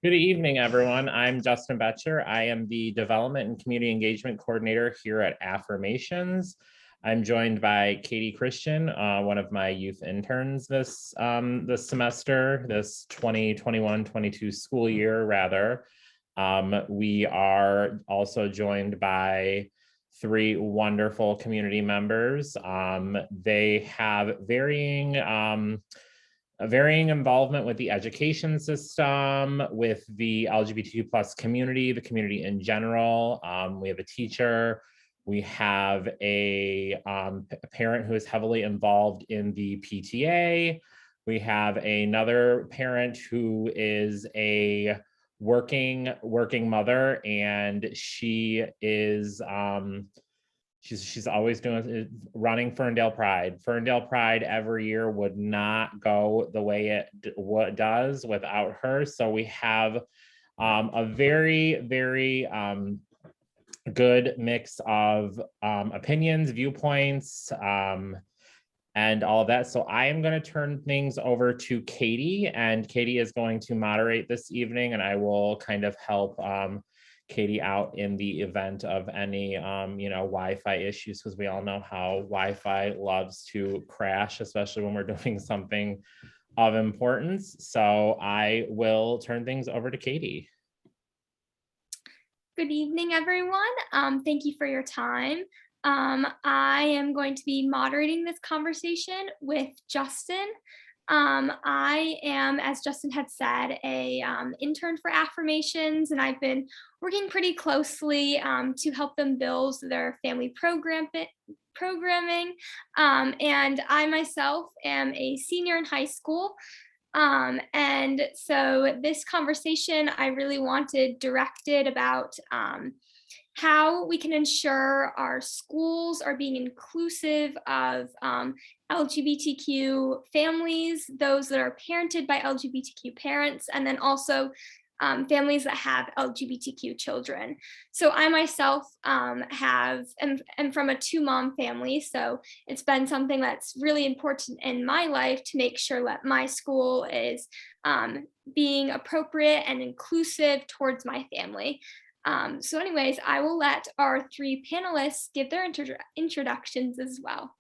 Good evening, everyone. I'm Justin Betcher. I am the Development and Community Engagement Coordinator here at Affirmations. I'm joined by Katie Christian, one of my youth interns this semester, this 2021-22 school year, rather. We are also joined by three wonderful community members. They have varying involvement with the education system, with the LGBTQ plus community, the community in general. We have a teacher. We have a parent who is heavily involved in the PTA. We have another parent who is a working mother, and she is she's always running Ferndale Pride. Ferndale Pride every year would not go the way it does without her. So we have a very, very good mix of opinions, viewpoints, and all of that. So I am going to turn things over to Katie, and Katie is going to moderate this evening, and I will kind of help Katie out in the event of any Wi-Fi issues, because we all know how Wi-Fi loves to crash, especially when we're doing something of importance. So I will turn things over to Katie. Good evening, everyone. Thank you for your time. I am going to be moderating this conversation with Justin. I am, as Justin had said, a intern for Affirmations, and I've been working pretty closely to help them build their family programming. And I myself am a senior in high school. And so this conversation I really wanted directed about how we can ensure our schools are being inclusive of LGBTQ families, those that are parented by LGBTQ parents, and then also families that have LGBTQ children. So I myself am from a 2-mom family, so it's been something that's really important in my life to make sure that my school is being appropriate and inclusive towards my family. So anyways, I will let our 3 panelists give their introductions as well.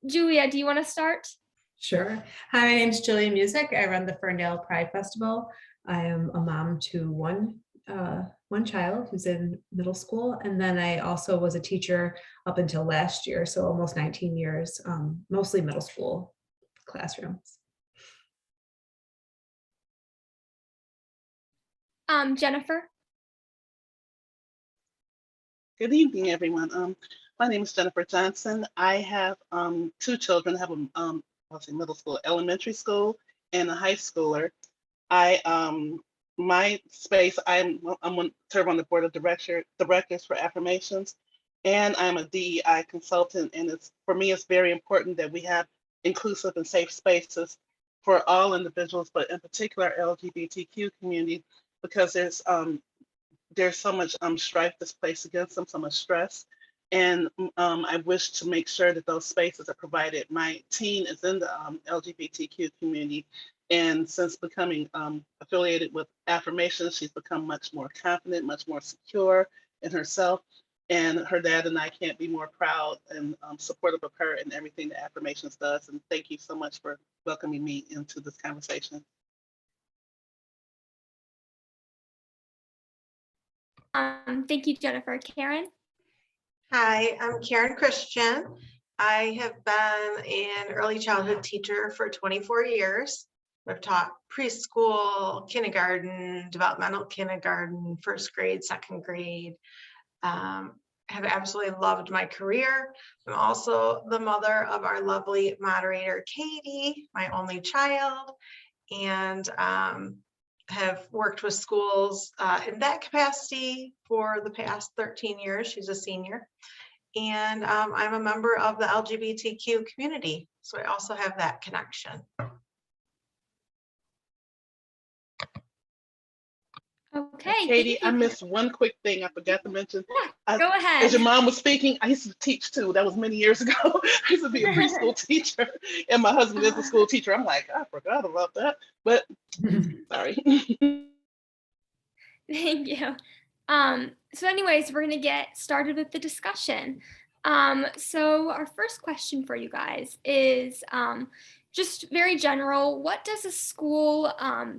Julia, do you want to start? Sure. Hi, my name is Julia Music. I run the Ferndale Pride Festival. I am a mom to one child who's in middle school, and then I also was a teacher up until last year, so almost 19 years, mostly middle school classrooms. Jennifer. Good evening, everyone. My name is Jennifer Johnson. I have 2 children. I have a middle school, elementary school, and a high schooler. My space, I'm serve on the board of directors for Affirmations, and I'm a DEI consultant. And for me, it's very important that we have inclusive and safe spaces for all individuals, but in particular LGBTQ community, because there's so much strife that's placed against them, so much stress. And I wish to make sure that those spaces are provided. My teen is in the LGBTQ community, and since becoming affiliated with Affirmations, she's become much more confident, much more secure in herself. And her dad and I can't be more proud and supportive of her and everything that Affirmations does. And thank you so much for welcoming me into this conversation. Thank you, Jennifer. Karen? Hi, I'm Karen Christian. I have been an early childhood teacher for 24 years. I've taught preschool, kindergarten, developmental kindergarten, first grade, second grade. Have absolutely loved my career. I'm also the mother of our lovely moderator, Katie, my only child, and have worked with schools in that capacity for the past 13 years. She's a senior. And I'm a member of the LGBTQ community. So I also have that connection. Okay. Katie, thank I you. missed one quick thing I forgot to mention. I- Go ahead. As your mom was speaking, I used to teach too. That was many years ago. I used to be a preschool teacher, and my husband is a school teacher. I'm like, I forgot about that, but sorry. Thank you. So anyways, we're gonna get started with the discussion. So our first question for you guys is just very general. What does a school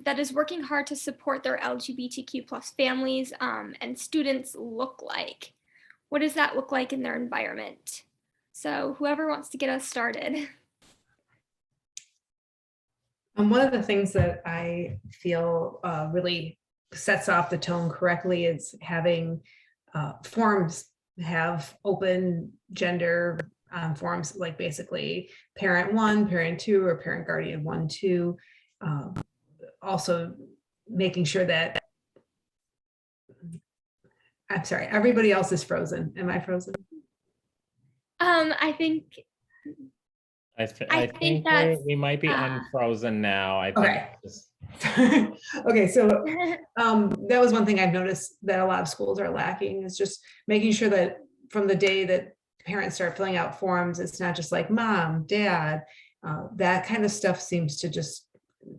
that is working hard to support their LGBTQ plus families and students look like? What does that look like in their environment? So whoever wants to get us started. One of the things that I feel really sets off the tone correctly is having forms have open gender forms, like basically parent 1, parent 2, or parent guardian 1, 2. Also making sure that, I'm sorry, everybody else is frozen. Am I frozen? I think I I think think that's we might be unfrozen now. I think Okay. just- Okay, so that was one thing I've noticed that a lot of schools are lacking, is just making sure that from the day that parents start filling out forms, it's not just like mom, dad. That kind of stuff seems to just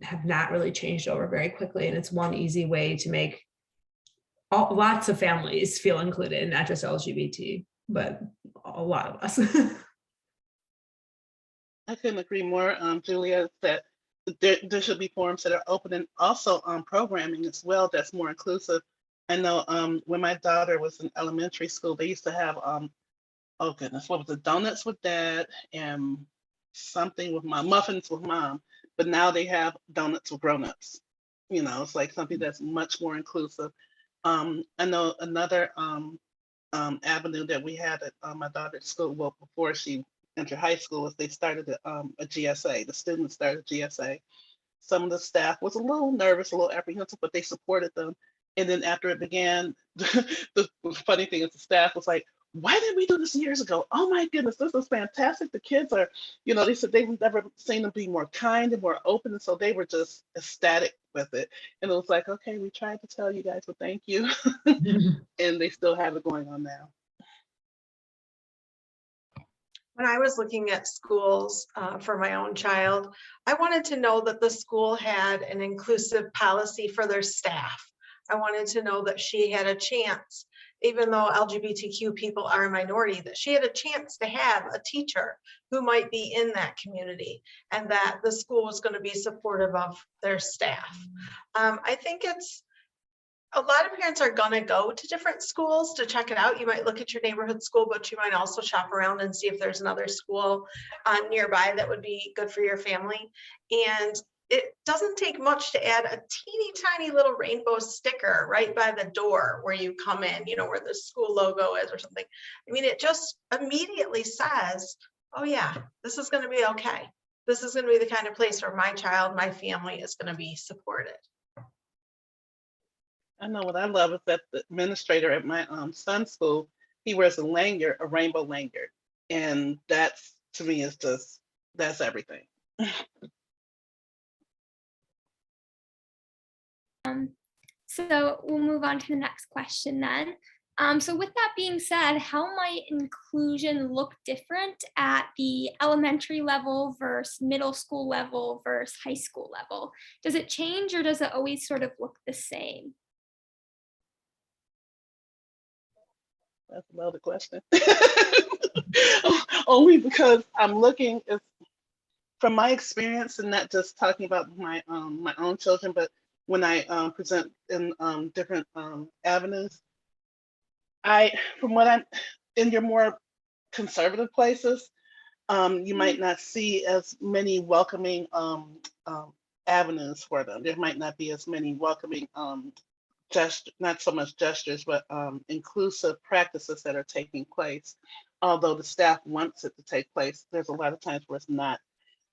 have not really changed over very quickly. And it's one easy way to make lots of families feel included, not just LGBT, but a lot of us. I couldn't agree more, Julia, that there should be forums that are open, and also programming as well that's more inclusive. I know when my daughter was in elementary school, they used to have, oh goodness, what was it? Donuts with dad and something with mom, muffins with mom. But now they have donuts with grown-ups. You know, it's like something that's much more inclusive. I know another avenue that we had at my daughter's school, well, before she entered high school, was they started a GSA. The students started a GSA. Some of the staff was a little nervous, a little apprehensive, but they supported them. And then after it began, the funny thing is the staff was like, why didn't we do this years ago? Oh my goodness, this is fantastic. The kids are, you know, they said they've never seen them be more kind and more open. And so they were just ecstatic with it. And it was like, okay, we tried to tell you guys, but thank you. And they still have it going on now. When I was looking at schools for my own child, I wanted to know that the school had an inclusive policy for their staff. I wanted to know that she had a chance, even though LGBTQ people are a minority, that she had a chance to have a teacher who might be in that community, and that the school was going to be supportive of their staff. I think it's a lot of parents are going to go to different schools to check it out. You might look at your neighborhood school, but you might also shop around and see if there's another school nearby that would be good for your family. And it doesn't take much to add a teeny tiny little rainbow sticker right by the door where you come in, you know, where the school logo is or something. I mean, it just immediately says, oh yeah, this is going to be okay. This is going to be the kind of place where my child, my family is going to be supported. I know what I love is that the administrator at my son's school, he wears a lanyard, a rainbow lanyard. And that's, to me, is just, that's everything. So we'll move on to the next question then. So with that being said, how might inclusion look different at the elementary level versus middle school level versus high school level? Does it change, or does it always sort of look the same? That's another question. Only because I'm looking from my experience, and not just talking about my own children, but when I present in different avenues, from what I'm in your more conservative places, you might not see as many welcoming avenues for them. There might not be as many welcoming not so much gestures, but inclusive practices that are taking place. Although the staff wants it to take place, there's a lot of times where it's not,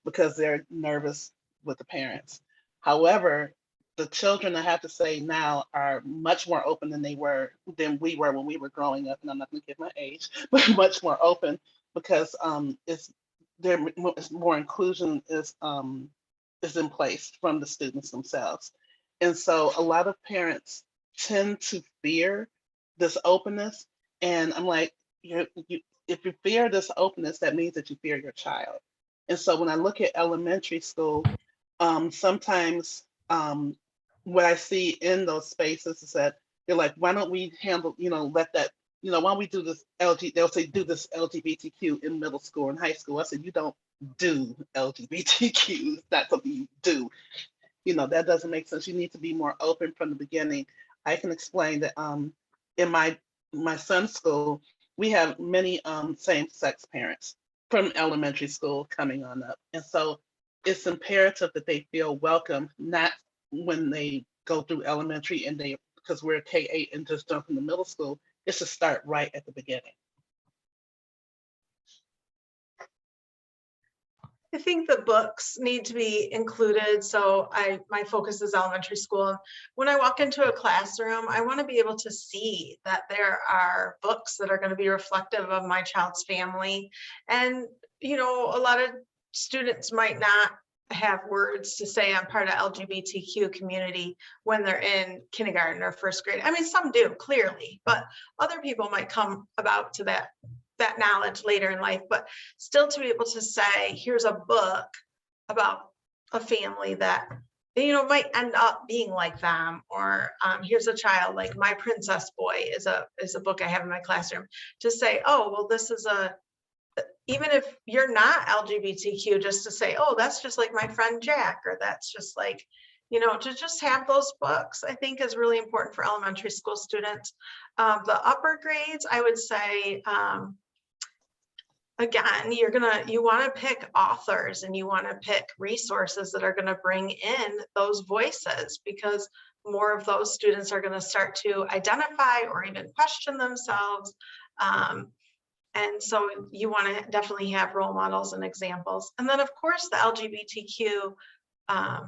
because they're nervous with the parents. However, the children, I have to say now, are much more open than we were when we were growing up. And I'm not going to give my age, but much more open, because it's more inclusion is in place from the students themselves. And so a lot of parents tend to fear this openness. And I'm like, if you fear this openness, that means that you fear your child. And so when I look at elementary school, sometimes what I see in those spaces is that they're like, why don't we handle, let that, why don't we do this they'll say, do this LGBTQ in middle school and high school. I said, you don't do LGBTQ. It's not something you do. That doesn't make sense. You need to be more open from the beginning. I can explain that in my son's school, we have many same-sex parents from elementary school coming on up. And so it's imperative that they feel welcome, not when they go through elementary and because we're K-8 and just jump into middle school, it's to start right at the beginning. I think the books need to be included. So my focus is elementary school. When I walk into a classroom, I want to be able to see that there are books that are going to be reflective of my child's family. And, a lot of students might not have words to say I'm part of LGBTQ community when they're in kindergarten or first grade. I mean, some do clearly, but other people might come about to that knowledge later in life, but still to be able to say, here's a book about a family that, might end up being like them, or here's a child, like My Princess Boy is a book I have in my classroom, to say, oh, well, this is even if you're not LGBTQ, just to say, oh, that's just like my friend Jack, or that's just like, to just have those books, I think is really important for elementary school students. The upper grades, I would say, again, you want to pick authors and you want to pick resources that are going to bring in those voices, because more of those students are going to start to identify or even question themselves. And so you want to definitely have role models and examples. And then, of course, the LGBTQ,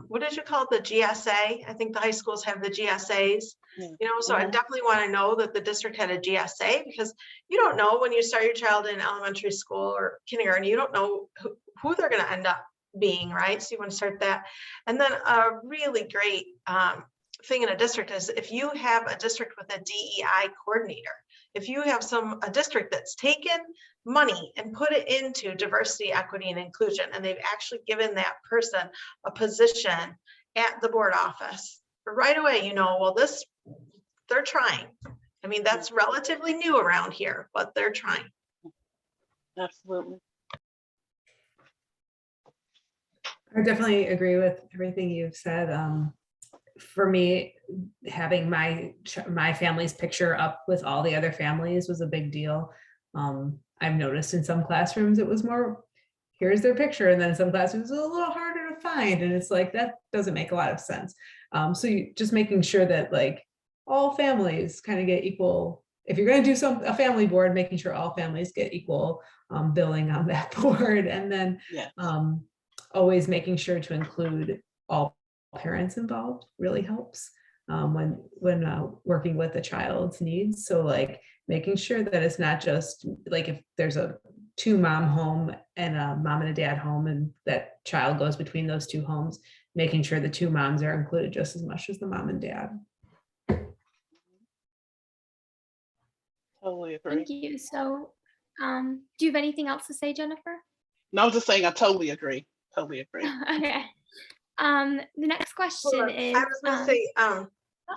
what did you call it? The GSA? I think the high schools have the GSAs. Yeah. So I definitely want to know that the district had a GSA, because you don't know when you start your child in elementary school or kindergarten, you don't know who they're going to end up being, right? So you want to start that. And then a really great thing in a district is if you have a district with a DEI coordinator, if you have a district that's taken money and put it into diversity, equity, and inclusion, and they've actually given that person a position at the board office, right away, well, they're trying. I mean, that's relatively new around here, but they're trying. Absolutely. I definitely agree with everything you've said. For me, having my family's picture up with all the other families was a big deal. I've noticed in some classrooms it was more, here's their picture, and then some classrooms it's a little harder to find, and it's like that doesn't make a lot of sense. So you just making sure that like all families kind of get equal. If you're going to do a family board, making sure all families get equal billing on that board, and then always making sure to include all parents involved really helps when working with a child's needs. So like making sure that it's not just like if there's a 2-mom home and a mom and a dad home, and that child goes between those 2 homes, making sure the 2 moms are included just as much as the mom and dad. Totally agree. Thank you. So do you have anything else to say, Jennifer? No, I was just saying, I totally agree. Totally agree. Okay. The next question is, I was going to say,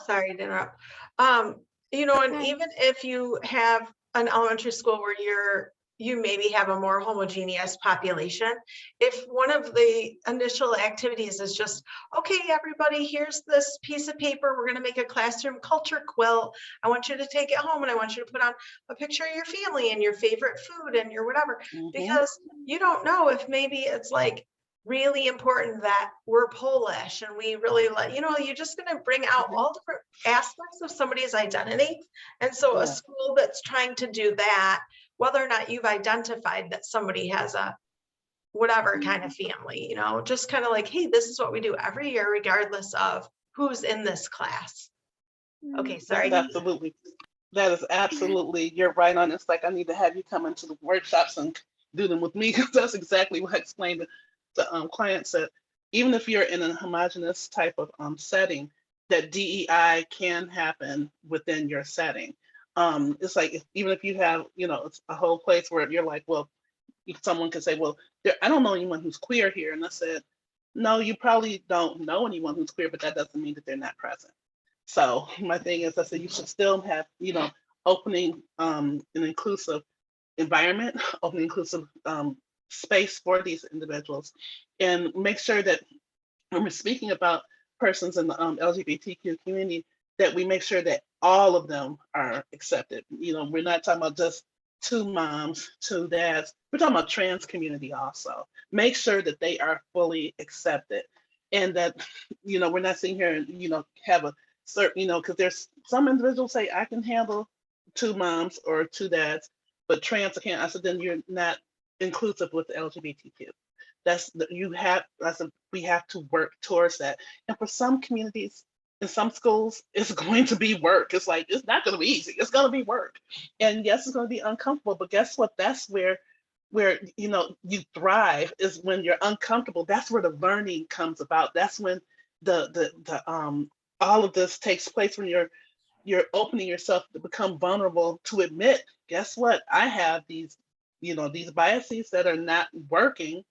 sorry to interrupt. And even if you have an elementary school where you maybe have a more homogeneous population, if one of the initial activities is just, okay, everybody, here's this piece of paper, we're going to make a classroom culture quilt. I want you to take it home and I want you to put on a picture of your family and your favorite food and your whatever, because you don't know if maybe it's like really important that we're Polish and we really like, you're just going to bring out all different aspects of somebody's identity. And so a school that's trying to do that, whether or not you've identified that somebody has a whatever kind of family, just kind of like, hey, this is what we do every year, regardless of who's in this class. Okay, sorry. Absolutely. That is absolutely, you're right on. It's like, I need to have you come into the workshops and do them with me, because that's exactly what I explained to clients, that even if you're in a homogenous type of setting, that DEI can happen within your setting. It's like even if you have, it's a whole place where you're like, well, someone could say, well, I don't know anyone who's queer here. And I said, no, you probably don't know anyone who's queer, but that doesn't mean that they're not present. So my thing is, I said, you should still have, opening an inclusive environment, open inclusive space for these individuals, and make sure that when we're speaking about persons in the LGBTQ community, that we make sure that all of them are accepted. We're not talking about just two moms, two dads. We're talking about trans community also. Make sure that they are fully accepted, and that we're not sitting here and have a certain because there's some individuals say I can handle two moms or two dads, but trans I can't. I said then you're not inclusive with the LGBTQ. We have to work towards that. And for some communities, in some schools, it's going to be work. It's like, it's not going to be easy. It's going to be work. And yes, it's going to be uncomfortable, but guess what? That's where you thrive, is when you're uncomfortable. That's where the learning comes about. That's when the all of this takes place, when you're opening yourself to become vulnerable, to admit, guess what? I have these biases that are not working,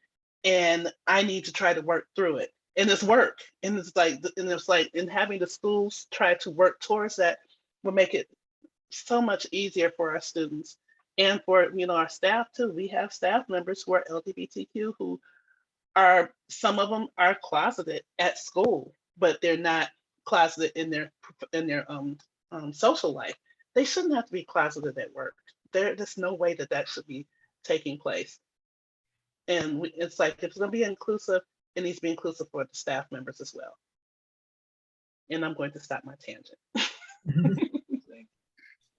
and I need to try to work through it. And it's work. And it's like, and having the schools try to work towards that will make it so much easier for our students and for our staff too. We have staff members who are LGBTQ who some of them are closeted at school, but they're not closeted in their social life. They shouldn't have to be closeted at work. There's no way that should be taking place. And it's like, if it's going to be inclusive, it needs to be inclusive for the staff members as well. And I'm going to stop my tangent.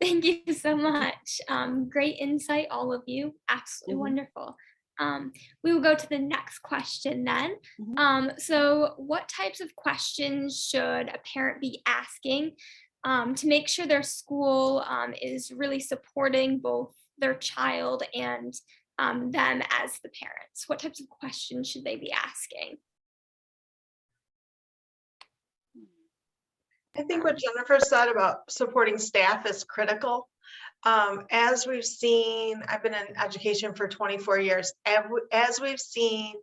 Thank you so much. Great insight, all of you. Absolutely Mhm. wonderful. We will go to the next question then. So what types of questions should a parent be asking to make sure their school is really supporting both their child and them as the parents? What types of questions should they be asking? I think what Jennifer said about supporting staff is critical. As we've seen, I've been in education for 24 years. As we've seen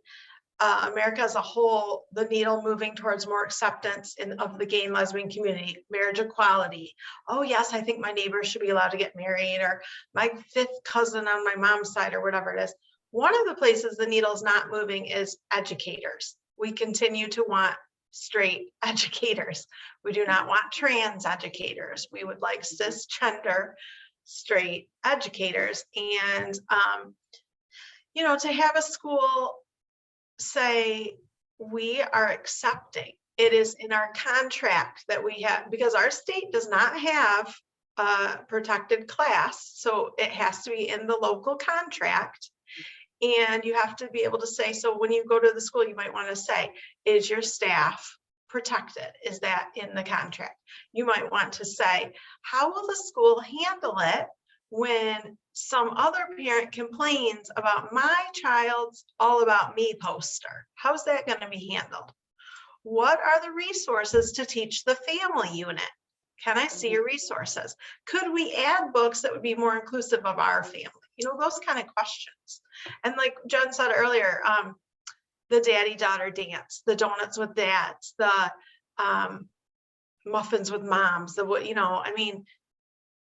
America as a whole, the needle moving towards more acceptance of the gay and lesbian community, marriage equality. Oh yes, I think my neighbors should be allowed to get married, or my fifth cousin on my mom's side, or whatever it is. One of the places the needle's not moving is educators. We continue to want straight educators. We do not want trans educators. We would like cisgender straight educators. And to have a school say, we are accepting, it is in our contract that we have, because our state does not have a protected class, so it has to be in the local contract. And you have to be able to say, so when you go to the school, you might want to say, is your staff protected? Is that in the contract? You might want to say, how will the school handle it when some other parent complains about my child's All About Me poster? How's that going to be handled? What are the resources to teach the family unit? Can I see your resources? Could we add books that would be more inclusive of our family? Those kind of questions. And like Jen said earlier, the daddy-daughter dance, the donuts with dads, the muffins with moms,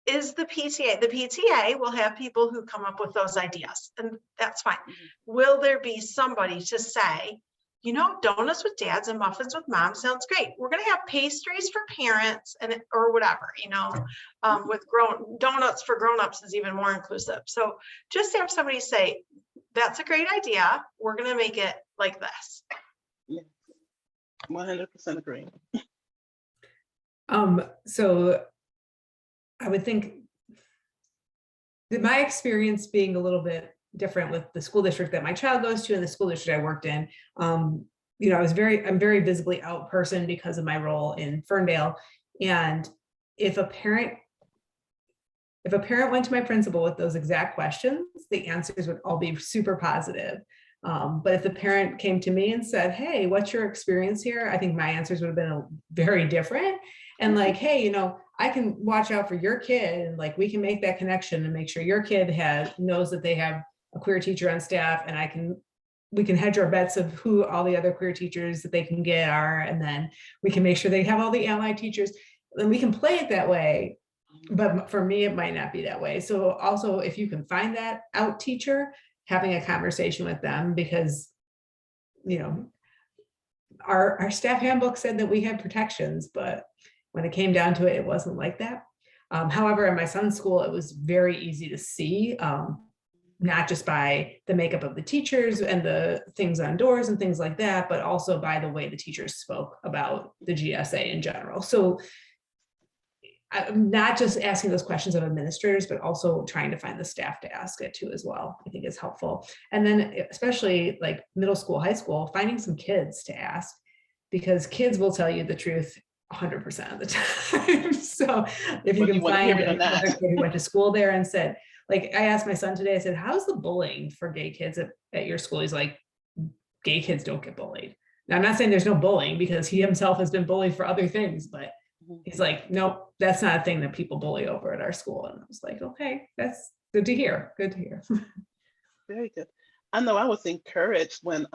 is the PTA will have people who come up with those ideas, and that's fine. Will there be somebody to say, donuts with dads and muffins with moms sounds great. We're going to have pastries for parents or whatever, with donuts for grown-ups is even more inclusive. So just have somebody say, that's a great idea. We're going to make it like this. Yeah, 100% agree. So I would think that my experience being a little bit different with the school district that my child goes to and the school district I worked in, I'm very visibly out person because of my role in Ferndale. And if a parent went to my principal with those exact questions, the answers would all be super positive. But if the parent came to me and said, hey, what's your experience here? I think my answers would have been very different. And like, hey, I can watch out for your kid, and like, we can make that connection and make sure your kid knows that they have a queer teacher on staff, and we can hedge our bets of who all the other queer teachers that they can get are. And then we can make sure they have all the allied teachers, and we can play it that way. But for me, it might not be that way. So also, if you can find that out teacher, having a conversation with them, because our staff handbook said that we had protections, but when it came down to it, it wasn't like that. However, in my son's school, it was very easy to see, not just by the makeup of the teachers and the things on doors and things like that, but also by the way the teachers spoke about the GSA in general. So I'm not just asking those questions of administrators, but also trying to find the staff to ask it to as well, I think is helpful. And then especially like middle school, high school, finding some kids to ask, because kids will tell you the truth 100% of the time. So if you Whether can you wanna find hear it or not. another kid who went to school there and said, like, I asked my son today, I said, how's the bullying for gay kids at your school? He's like, gay kids don't get bullied. Now, I'm not saying there's no bullying, because he himself has been bullied for other things, but he's like, nope, that's not a thing that people bully over at our school. And I was like, okay, that's good to hear. Good to hear. Very good. I know I was encouraged when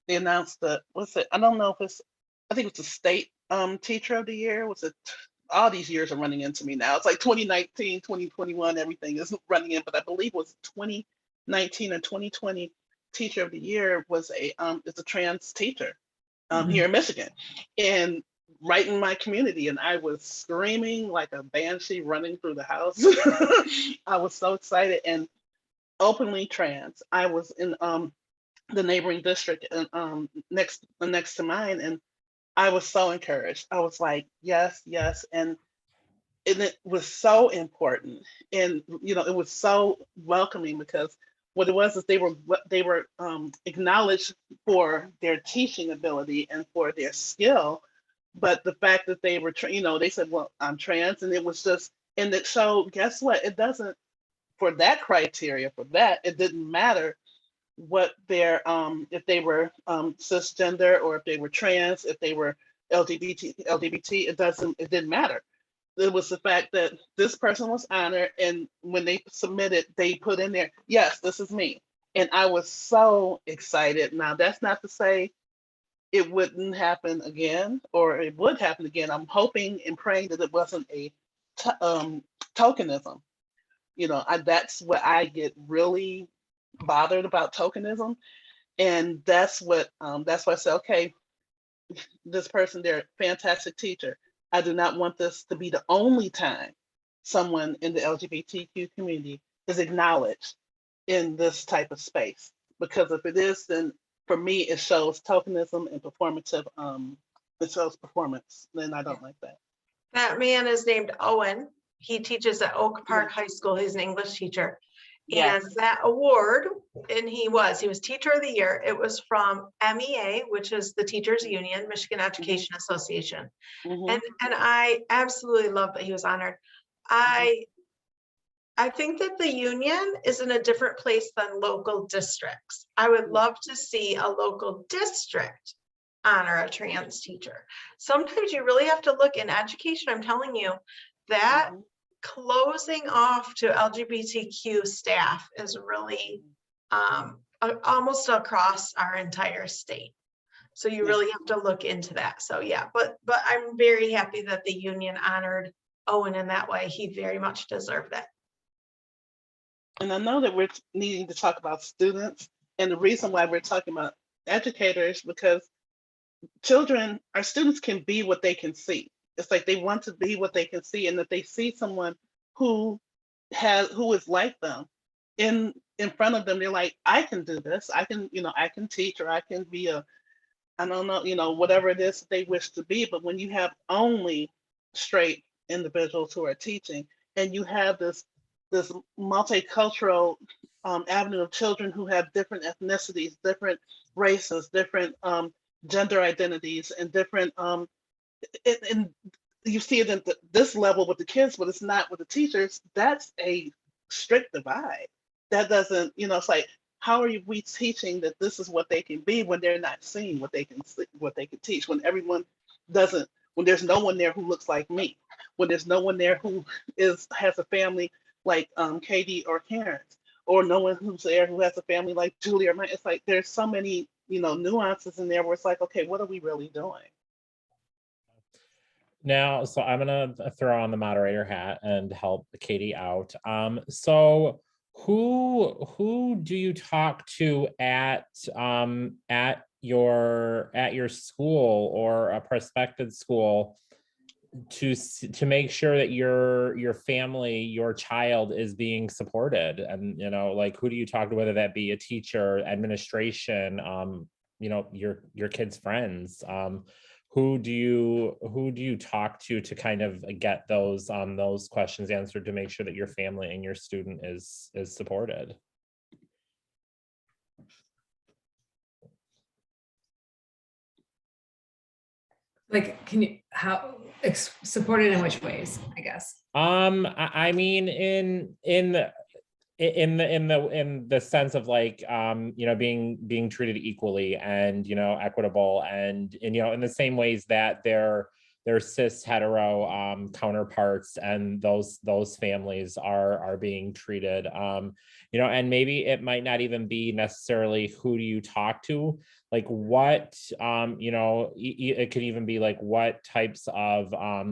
they announced I don't know if I think it's the state teacher of the year. All these years are running into me now. It's like 2019, 2021, everything is running in, but I believe it was 2019 and 2020 teacher of the year was is a trans teacher here in Michigan, and right in my community, and I was screaming like a banshee running through the house. I was so excited, and openly trans. I was in the neighboring district and next to mine, and I was so encouraged. I was like, yes, yes, and it was so important, and it was so welcoming, because what it was is they were acknowledged for their teaching ability and for their skill, but the fact that they were they said, well, I'm trans, and it was just, and it showed, guess what, it doesn't, for that criteria, for that, it didn't matter what their if they were cisgender, or if they were trans, if they were LGBT, it didn't matter. It was the fact that this person was honored, and when they submitted, they put in there, yes, this is me. And I was so excited. Now, that's not to say it wouldn't happen again, or it would happen again. I'm hoping and praying that it wasn't a tokenism. That's what I get really bothered about, tokenism. And that's why I said, okay, this person, they're a fantastic teacher. I do not want this to be the only time someone in the LGBTQ community is acknowledged in this type of space. Because if it is, then for me, it shows tokenism and performative, it shows performance. Then I don't like that. That man is named Owen. He teaches at Oak Park High School. He's an English teacher. Yes. And that award, and he was Teacher of the Year. It was from MEA, which is the Teachers Union, Michigan Education Association. Mhm. And I absolutely love that he was honored. I think that the union is in a different place than local districts. I would love to see a local district honor a trans teacher. Sometimes you really have to look in education. I'm telling you that closing off to LGBTQ staff is really almost across our entire state. So you really have to look into that. So yeah, but I'm very happy that the union honored Owen in that way. He very much deserved that. And I know that we're needing to talk about students, and the reason why we're talking about educators, because our students can be what they can see. It's like they want to be what they can see, and that they see someone who is like them in front of them, they're like, I can do this. I can teach, or I can be I don't know, whatever it is that they wish to be. But when you have only straight individuals who are teaching, and you have this multicultural avenue of children who have different ethnicities, different races, different gender identities, and different and you see it at this level with the kids, but it's not with the teachers. That's a strict divide. That doesn't, it's like how are we teaching that this is what they can be when they're not seeing what they can what they can teach, when everyone doesn't, when there's no one there who looks like me, when there's no one there who has a family like Katie or Karen's, or no one who's there who has a family like Julie or mine. It's like there's so many, nuances in there where it's like, okay, what are we really doing? Now, so I'm gonna throw on the moderator hat and help Katie out. So who do you talk to at your school or a prospective school to make sure that your family, your child is being supported? And like, who do you talk to, whether that be a teacher, administration, your kids' friends? Who do you talk to kind of get those questions answered to make sure that your family and your student is supported? Like, can you, supported in which ways, I guess? I mean, in the sense of like, being treated equally and, equitable and, in the same ways that their cis hetero counterparts and those families are being treated, and maybe it might not even be necessarily who do you talk to, like what, it could even be like what types of, I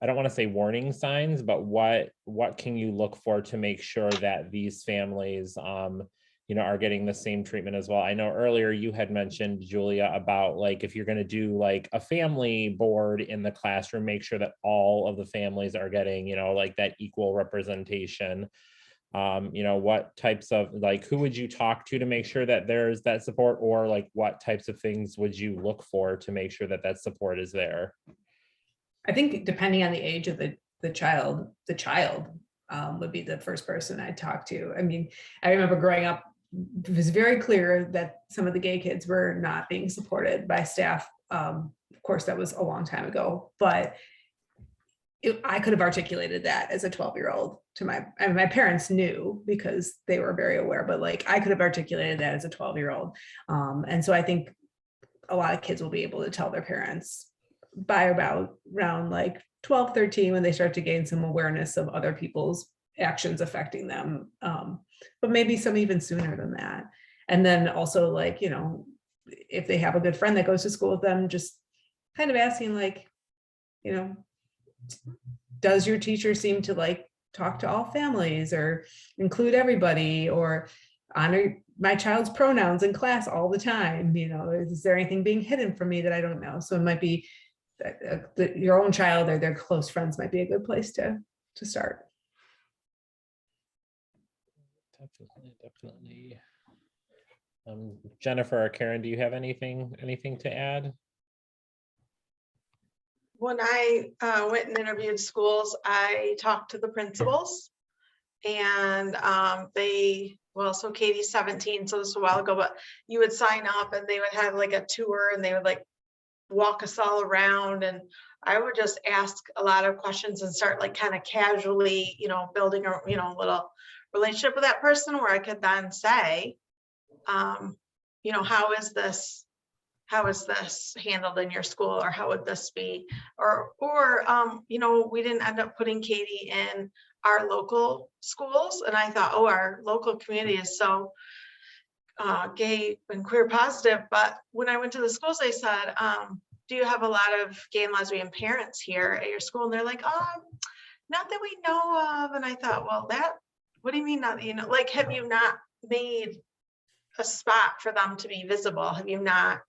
don't want to say warning signs, but what can you look for to make sure that these families, are getting the same treatment as well? I know earlier you had mentioned, Julia, about like, if you're going to do like a family board in the classroom, make sure that all of the families are getting, like that equal representation. What types of, like, who would you talk to make sure that there's that support, or like what types of things would you look for to make sure that that support is there? I think depending on the age of the child would be the first person I'd talk to. I mean, I remember growing up, it was very clear that some of the gay kids were not being supported by staff. Of course, that was a long time ago, but I could have articulated that as a 12-year-old to my parents knew because they were very aware, but like I could have articulated that as a 12-year-old. And so I think a lot of kids will be able to tell their parents by about around like 12, 13, when they start to gain some awareness of other people's actions affecting them. But maybe some even sooner than that. And then also like, if they have a good friend that goes to school with them, just kind of asking like, does your teacher seem to like talk to all families or include everybody or honor my child's pronouns in class all the time? Is there anything being hidden from me that I don't know? So it might be your own child or their close friends might be a good place to start. Definitely. Jennifer or Karen, do you have anything to add? When I went and interviewed schools, I talked to the principals, and so Katie's 17, so this was a while ago, but you would sign up and they would have like a tour and they would like walk us all around, and I would just ask a lot of questions and start like kind of casually, building a, little relationship with that person where I could then say, how is this handled in your school, or how would this be, or we didn't end up putting Katie in our local schools, and I thought, our local community is so gay and queer positive, but when I went to the schools, they said, do you have a lot of gay and lesbian parents here at your school? And they're like, not that we know of. And I thought, well, what do you mean not, like, have you not made a spot for them to be visible? Have you not?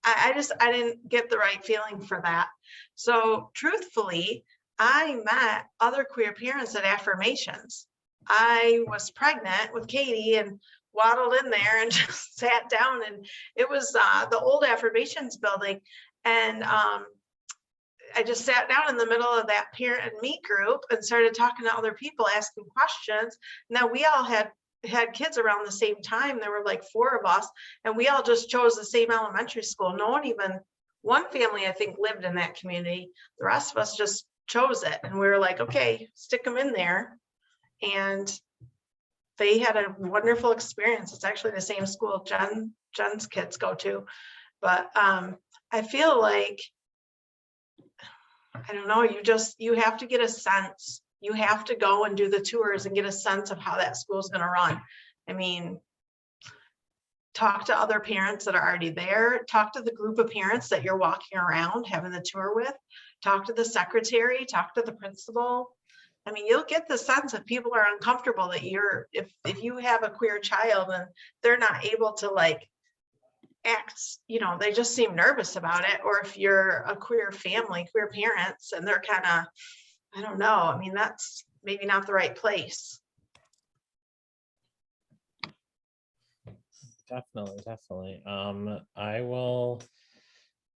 I didn't get the right feeling for that. So truthfully, I met other queer parents at affirmations. I was pregnant with Katie and waddled in there and just sat down, and it was the old affirmations building. And I just sat down in the middle of that parent and me group and started talking to other people, asking questions. Now we all had kids around the same time. There were like 4 of us, and we all just chose the same elementary school. One family I think lived in that community. The rest of us just chose it, and we were like, okay, stick them in there. And they had a wonderful experience. It's actually the same school Jen's kids go to. But I feel like, I don't know, you have to get a sense. You have to go and do the tours and get a sense of how that school's gonna run. I mean, talk to other parents that are already there, talk to the group of parents that you're walking around having the tour with, talk to the secretary, talk to the principal. I mean, you'll get the sense that people are uncomfortable that if you have a queer child and they're not able to like act, they just seem nervous about it. Or if you're a queer family, queer parents, and they're kind of, I don't know. I mean, that's maybe not the right place. Definitely. I will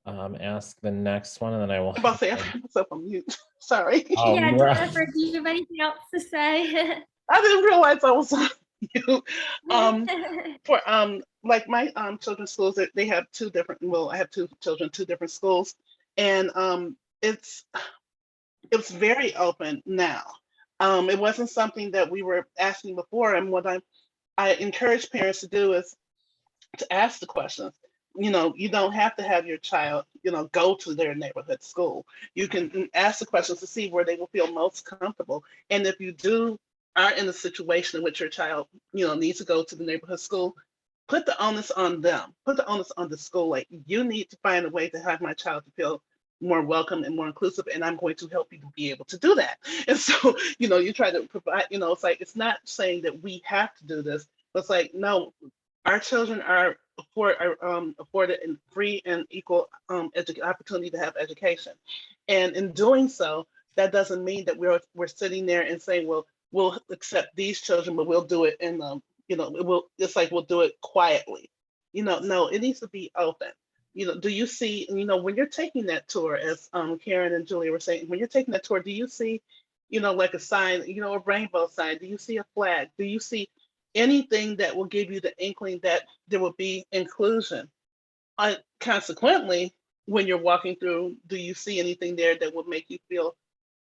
ask the next one, and then I will. I'm about to say, I put myself on mute. Sorry. Oh, Yeah, you're- Jennifer, do you have anything else to say? I didn't realize I was on mute. For like my children's schools, they have two different, well, I have two children, two different schools, and it's very open now. It wasn't something that we were asking before, and what I encourage parents to do is to ask the questions. You don't have to have your child, go to their neighborhood school. You can ask the questions to see where they will feel most comfortable. And if you are in a situation in which your child, needs to go to the neighborhood school, put the onus on them. Put the onus on the school. Like, you need to find a way to have my child to feel more welcome and more inclusive, and I'm going to help you to be able to do that. And so, you try to provide, it's like, it's not saying that we have to do this, but it's like, no, our children are afforded in free and equal opportunity to have education. And in doing so, that doesn't mean that we're sitting there and saying, well, we'll accept these children, but we'll do it in it's like we'll do it quietly. No, it needs to be open. Do you see, when you're taking that tour, as Karen and Julia were saying, when you're taking that tour, do you see, like a sign, a rainbow sign? Do you see a flag? Do you see anything that will give you the inkling that there will be inclusion? Consequently, when you're walking through, do you see anything there that will make you feel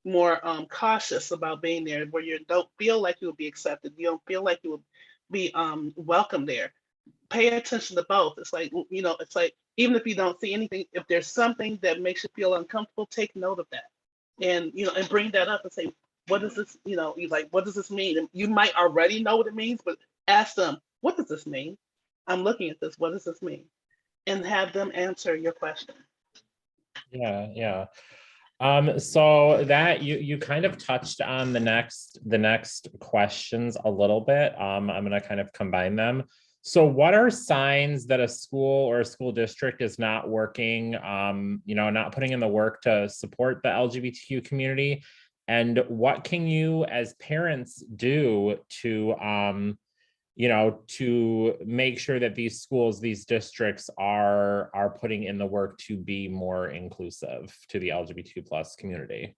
more cautious about being there, where you don't feel like you will be accepted, you don't feel like you will be welcome there? Pay attention to both. It's like, even if you don't see anything, if there's something that makes you feel uncomfortable, take note of that, and and bring that up and say, what does this, what does this mean? And you might already know what it means, but ask them, what does this mean? I'm looking at this, what does this mean? And have them answer your question. Yeah. So that you kind of touched on the next questions a little bit. I'm going to kind of combine them. So what are signs that a school or a school district is not working, not putting in the work to support the LGBTQ community? And what can you as parents do to, to make sure that these schools, these districts are putting in the work to be more inclusive to the LGBTQ plus community?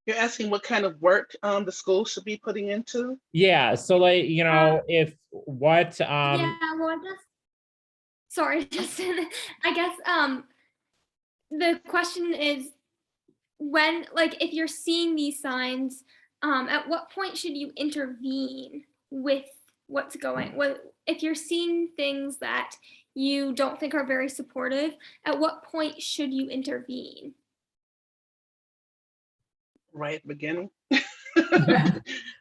You're asking what kind of work the school should be putting into? Yeah. So like, if what, Yeah, well, I guess, sorry, Justin. I guess the question is, when, like, if you're seeing these signs, at what point should you intervene with what's going? If you're seeing things that you don't think are very supportive, at what point should you intervene? Right at the beginning.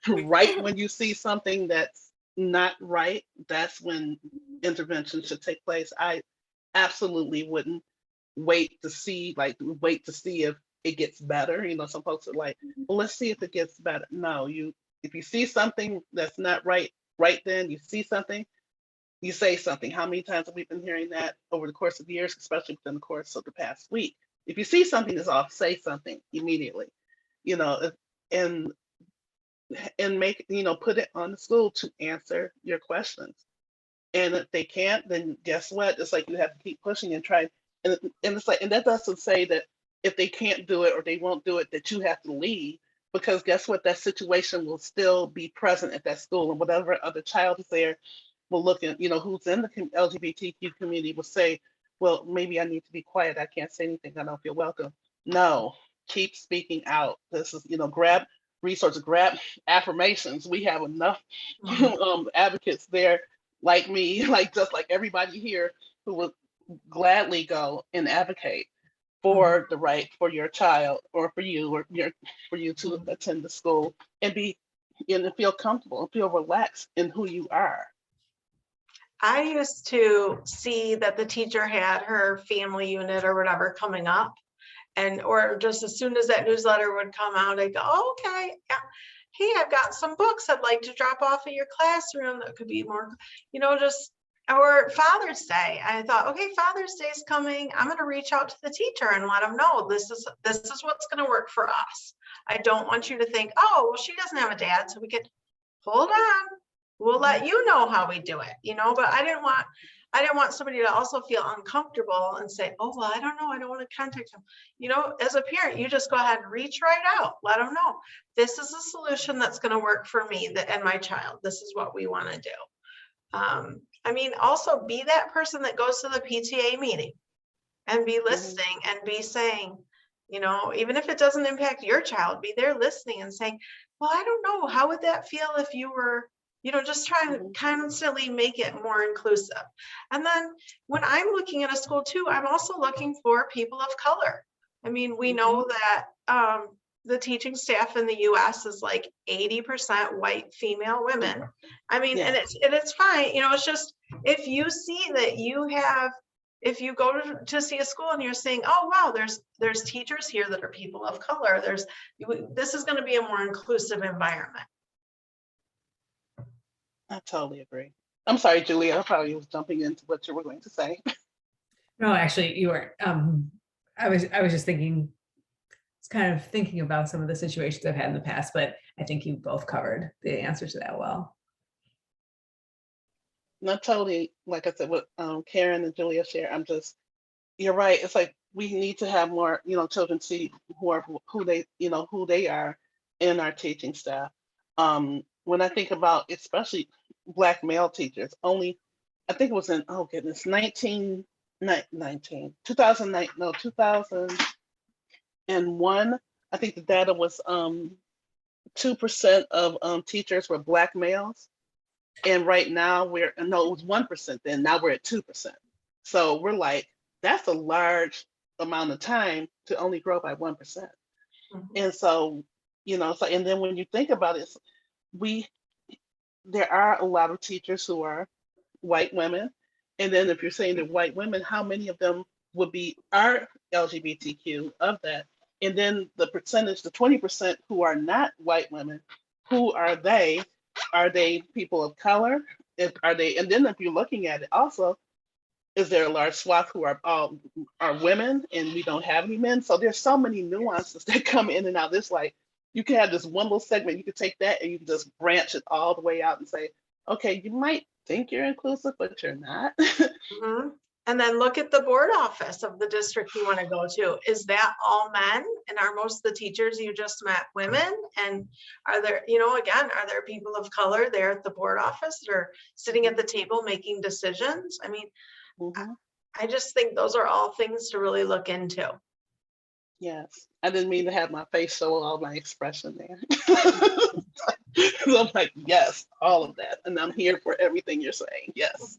Right when you see something that's not right, that's when intervention should take place. I absolutely wouldn't wait to see if it gets better. Some folks are like, well, let's see if it gets better. No, if you see something that's not right then, you see something, you say something. How many times have we been hearing that over the course of years, especially within the course of the past week? If you see something that's off, say something immediately, and make, put it on the school to answer your questions. And if they can't, then guess what? It's like you have to keep pushing and try. And it's like, and that doesn't say that if they can't do it or they won't do it, that you have to leave, because guess what? That situation will still be present at that school, and whatever other child is there will look at, who's in the LGBTQ community will say, well, maybe I need to be quiet. I can't say anything. I don't feel welcome. No, keep speaking out. This is, grab resources, grab affirmations. We have enough advocates there like me, like just like everybody here who will gladly go and advocate for the right for your child or for you to attend the school and feel comfortable and feel relaxed in who you are. I used to see that the teacher had her family unit or whatever coming up, or just as soon as that newsletter would come out, I'd go, oh, okay, yeah. Hey, I've got some books I'd like to drop off at your classroom that could be more, just, or Father's Day. I thought, okay, Father's Day is coming. I'm going to reach out to the teacher and let them know this is what's going to work for us. I don't want you to think, oh, well, she doesn't have a dad, so we could hold on. We'll let you know how we do it, but I didn't want somebody to also feel uncomfortable and say, oh, well, I don't know. I don't want to contact them. As a parent, you just go ahead and reach right out, let them know this is a solution that's going to work for me and my child. This is what we want to do. Also be that person that goes to the PTA meeting and be listening and be saying, even if it doesn't impact your child, be there listening and saying, well, I don't know, how would that feel if you were, just trying to constantly make it more inclusive. And then when I'm looking at a school too, I'm also looking for people of color. We know that the teaching staff in the US is like 80% white female women. And it's fine. It's just, if you see that if you go to see a school and you're saying, oh, wow, there's teachers here that are people of color, this is going to be a more inclusive environment. I totally agree. I'm sorry, Julia, I probably was jumping into what you were going to say. No, actually, you weren't. I was just thinking, it's kind of thinking about some of the situations I've had in the past, but I think you both covered the answers to that well. Not totally, like I said, what Karen and Julia share. You're right. It's like we need to have more, children see who they are in our teaching staff. When I think about especially Black male teachers, I think it was in 2001. I think the data was 2% of teachers were Black males, and right now it was 1%. Then now we're at 2%. So we're like, that's a large amount of time to only grow by 1%. And so and then when you think about it, there are a lot of teachers who are white women. And then if you're saying they're white women, how many of them are LGBTQ of that? And then the percentage, the 20% who are not white women, who are they? Are they people of color? And then if you're looking at it also, is there a large swath who are women and we don't have any men? So there's so many nuances that come in and out. This like, you can have this one little segment, you can take that and you can just branch it all the way out and say, okay, you might think you're inclusive, but you're not. And then look at the board office of the district you want to go to. Is that all men? And are most of the teachers you just met women? And are there, are there people of color there at the board office or sitting at the table making decisions? I just think those are all things to really look into. Yes, I didn't mean to have my face show all my expression there. So I'm like, yes, all of that. And I'm here for everything you're saying. Yes.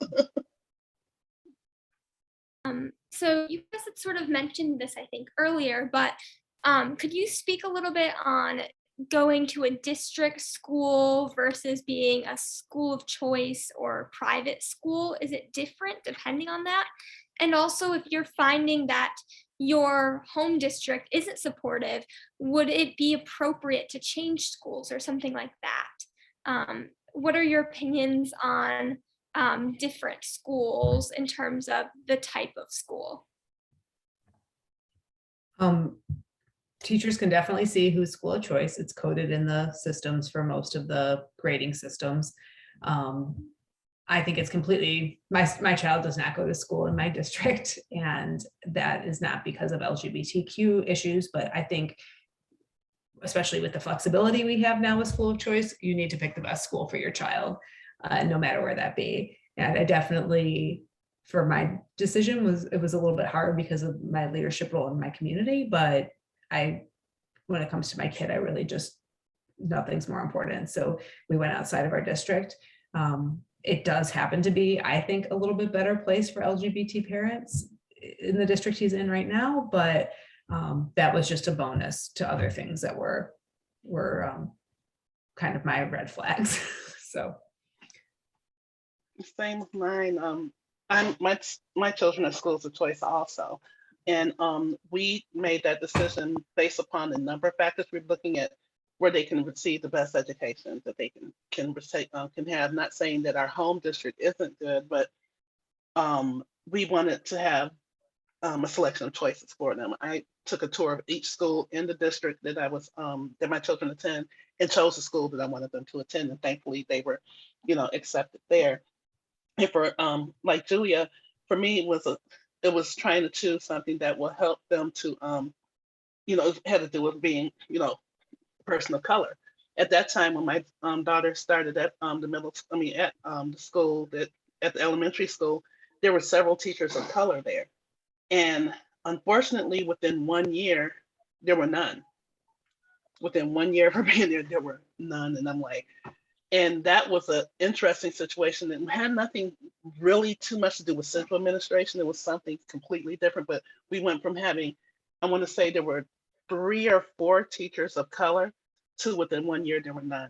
So you guys had sort of mentioned this, I think, earlier, but could you speak a little bit on going to a district school versus being a school of choice or private school? Is it different depending on that? And also, if you're finding that your home district isn't supportive, would it be appropriate to change schools or something like that? What are your opinions on different schools in terms of the type of school? Teachers can definitely see who's school of choice. It's coded in the systems for most of the grading systems. I think it's completely, my child does not go to school in my district, and that is not because of LGBTQ issues, but I think especially with the flexibility we have now with school of choice, you need to pick the best school for your child, no matter where that be. And I definitely for my decision it was a little bit hard because of my leadership role in my community, but when it comes to my kid, I really just, nothing's more important. So we went outside of our district. It does happen to be, I think, a little bit better place for LGBT parents in the district he's in right now, but that was just a bonus to other things that were kind of my red flags. So Same with mine. My children are schools of choice also. And we made that decision based upon the number of factors we're looking at where they can receive the best education that they can have. Not saying that our home district isn't good, but we wanted to have a selection of choices for them. I took a tour of each school in the district that that my children attend, and chose the school that I wanted them to attend. And thankfully they were, accepted there. And for like Julia, for me it was trying to choose something that will help them to it had to do with being, a person of color. At that time when my daughter started at the school at the elementary school, there were several teachers of color there. And unfortunately, within 1 year, there were none. Within 1 year of her being there were none. And I'm like, and that was an interesting situation that had nothing really too much to do with central administration. It was something completely different. But we went from having, I want to say there were 3 or 4 teachers of color to within 1 year, there were none.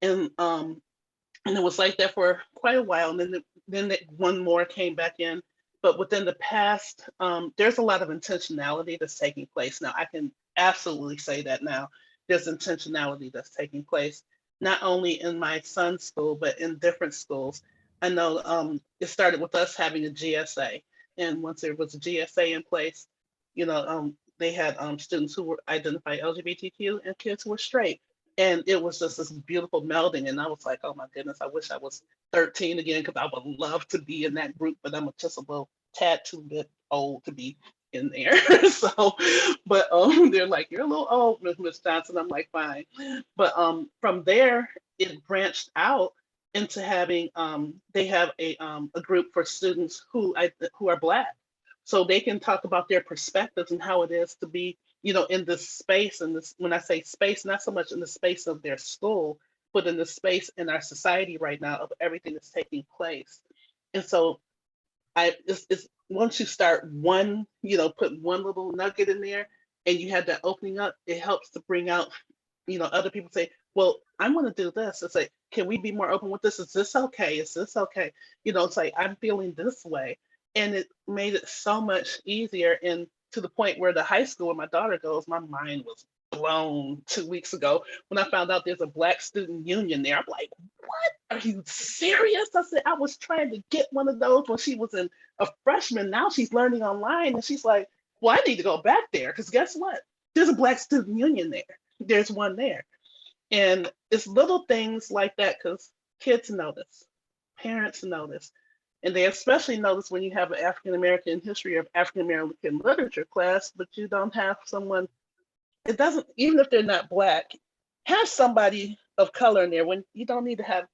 And it was like that for quite a while. And then one more came back in. But within the past, there's a lot of intentionality that's taking place now. I can absolutely say that now. There's intentionality that's taking place, not only in my son's school, but in different schools. I know it started with us having a GSA. And once there was a GSA in place, they had students who were identified LGBTQ and kids who were straight. And it was just this beautiful melding. And I was like, oh my goodness, I wish I was 13 again, because I would love to be in that group, but I'm just a little tad too bit old to be in there. So, but they're like, you're a little old, Miss Johnson. I'm like, fine. But from there, it branched out into having, they have a group for students who are Black. So they can talk about their perspectives and how it is to be, in this space. And this, when I say space, not so much in the space of their school, but in the space in our society right now of everything that's taking place. And so it's once you start one, put one little nugget in there and you have that opening up, it helps to bring out, other people say, well, I want to do this. It's like, can we be more open with this? Is this okay? Is this okay? It's like, I'm feeling this way. And it made it so much easier. And to the point where the high school where my daughter goes, my mind was blown 2 weeks ago when I found out there's a Black student union there. I'm like, what? Are you serious? I said, I was trying to get one of those when she was a freshman. Now she's learning online. And she's like, well, I need to go back there, because guess what? There's a Black student union there. There's one there. And it's little things like that, because kids notice, parents notice. And they especially notice when you have an African-American history of African-American literature class, but you don't have someone, it doesn't, even if they're not Black, have somebody of color in there when you don't need to have,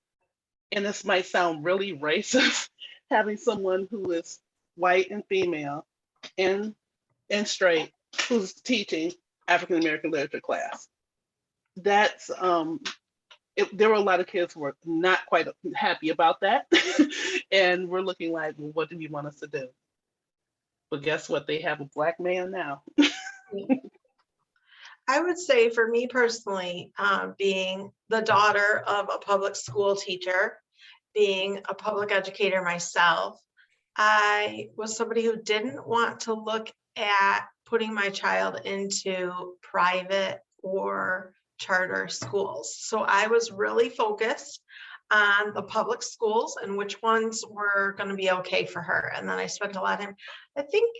and this might sound really racist, having someone who is white and female and straight who's teaching African-American literature class. That's, there were a lot of kids who were not quite happy about that. And we're looking like, well, what do you want us to do? But guess what? They have a Black man now. I would say for me personally, being the daughter of a public school teacher, being a public educator myself, I was somebody who didn't want to look at putting my child into private or charter schools. So I was really focused on the public schools and which ones were going to be okay for her. And then I spent a lot of time, I think